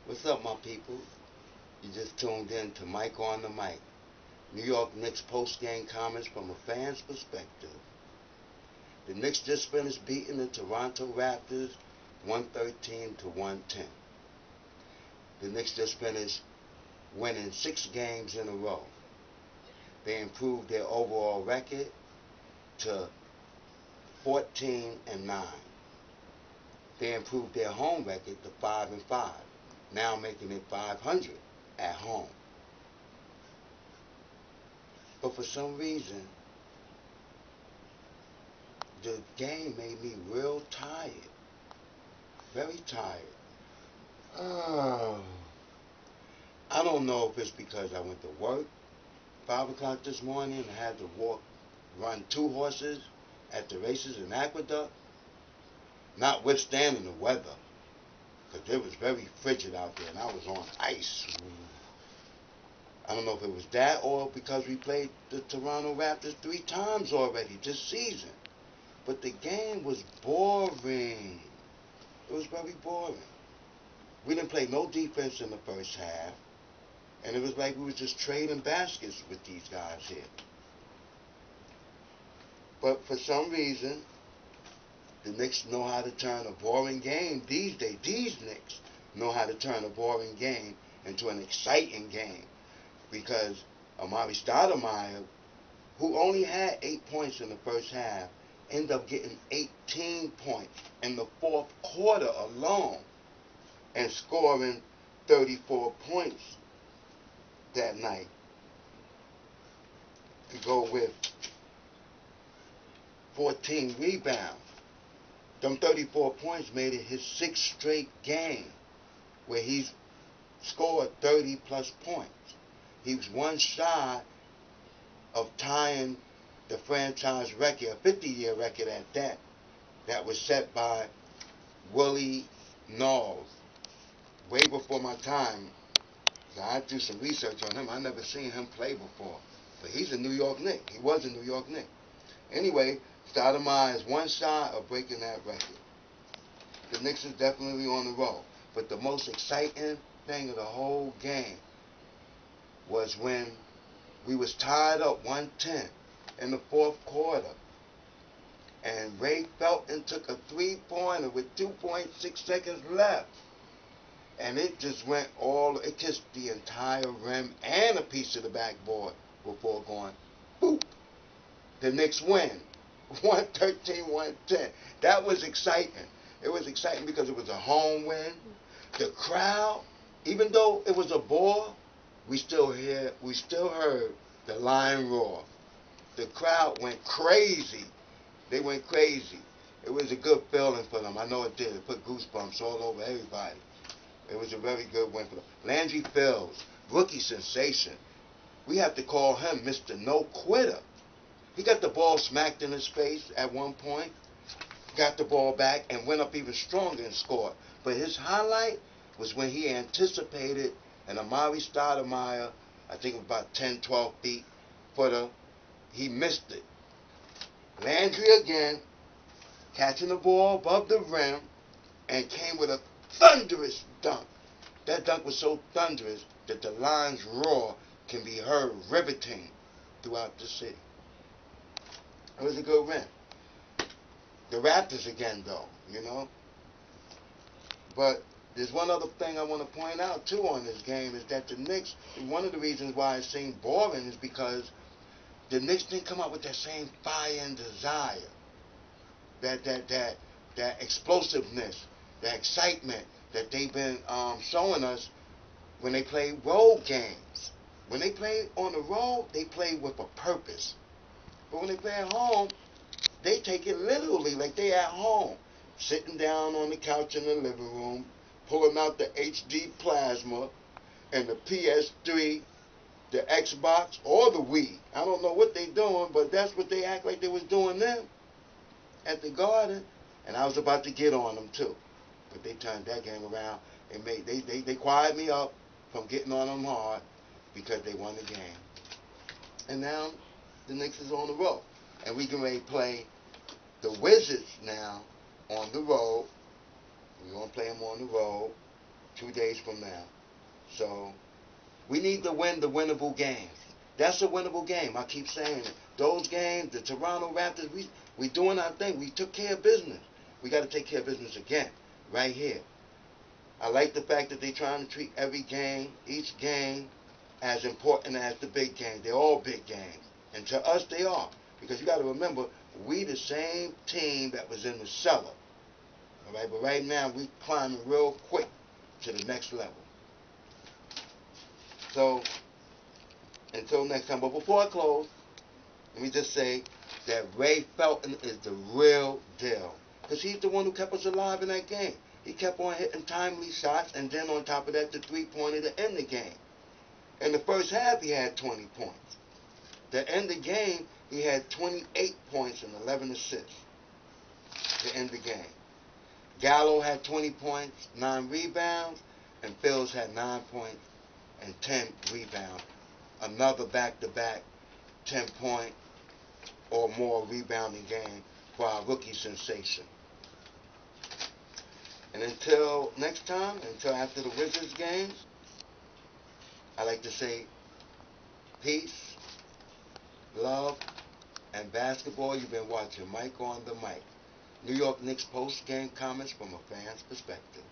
What's up, my people? You just tuned in to Mike on the Mic. New York Knicks post-game comments from a fan's perspective. The Knicks just finished beating the Toronto Raptors 113 to 110. The Knicks just finished winning 6 games in a row. They improved their overall record to 14-9. They improved their home record to 5-5, now making it 500 at home. But for some reason, the game made me real tired. Very tired. I don't know if it's because I went to work 5 o'clock this morning and had to run 2 horses at the races in Aqueduct, notwithstanding the weather, because it was very frigid out there and I was on ice. I don't know if it was that or because we played the Toronto Raptors 3 times already this season. But the game was boring. It was very boring. We didn't play no defense in the first half. And it was like we was just trading baskets with these guys here. But for some reason, the Knicks know how to turn a boring game these days. These Knicks know how to turn a boring game into an exciting game. Because Amari Stoudemire, who only had 8 points in the first half, ended up getting 18 points in the fourth quarter alone and scoring 34 points that night to go with 14 rebounds. Them 34 points made it his 6th straight game where he's scored 30-plus points. He was one shy of tying the franchise record, a 50-year record at that was set by Willie Knowles. Way before my time. So I did some research on him. I never seen him play before. But he's a New York Knick. He was a New York Knick. Anyway, Stoudemire is one shy of breaking that record. The Knicks is definitely on the roll. But the most exciting thing of the whole game was when we was tied up 110 in the fourth quarter. And Ray Felton took a 3-pointer with 2.6 seconds left. And it just it kissed the entire rim and a piece of the backboard before going, boop. The Knicks win. 113-110. That was exciting. It was exciting because it was a home win. The crowd, even though it was a bore, we still heard the lion roar. The crowd went crazy. They went crazy. It was a good feeling for them. I know it did. It put goosebumps all over everybody. It was a very good win for them. Landry Fields, rookie sensation. We have to call him Mr. No Quitter. He got the ball smacked in his face at one point, got the ball back, and went up even stronger and scored. But his highlight was when he anticipated an Amari Stoudemire, I think about 10, 12 feet, he missed it. Landry again, catching the ball above the rim, and came with a thunderous dunk. That dunk was so thunderous that the lion's roar can be heard riveting throughout the city. It was a good win. The Raptors again, though, you know. But there's one other thing I want to point out, too, on this game, is that the Knicks, one of the reasons why it seemed boring is because the Knicks didn't come out with that same fire and desire, that explosiveness, that excitement that they've been showing us when they play road games. When they play on the road, they play with a purpose. But when they play at home, they take it literally, like they at home, sitting down on the couch in the living room, pulling out the HD plasma and the PS3, the Xbox, or the Wii. I don't know what they doing, but that's what they act like they was doing then at the Garden. And I was about to get on them too, but they turned that game around and they quieted me up from getting on them hard because they won the game. And now the Knicks is on the road, and we can ready to play the Wizards now on the road. We're gonna play them on the road. 2 days from now. So we need to win the winnable games. That's a winnable game. I keep saying it. Those games, the Toronto Raptors, we doing our thing. We took care of business. We got to take care of business again, right here. I like the fact that they're trying to treat every game, each game, as important as the big game. They're all big games. And to us, they are. Because you got to remember, we the same team that was in the cellar. All right, but right now, we climbing real quick to the next level. So, until next time. But before I close, let me just say that Ray Felton is the real deal. Because he's the one who kept us alive in that game. He kept on hitting timely shots, and then on top of that, the three-pointer to end the game. In the first half, he had 20 points. To end the game, he had 28 points and 11 assists to end the game. Gallo had 20 points, 9 rebounds, and Phillips had 9 points and 10 rebounds. Another back-to-back 10-point or more rebounding game for our rookie sensation. And until next time, until after the Wizards games, I like to say peace, love, and basketball. You've been watching Mike on the Mic. New York Knicks post-game comments from a fan's perspective.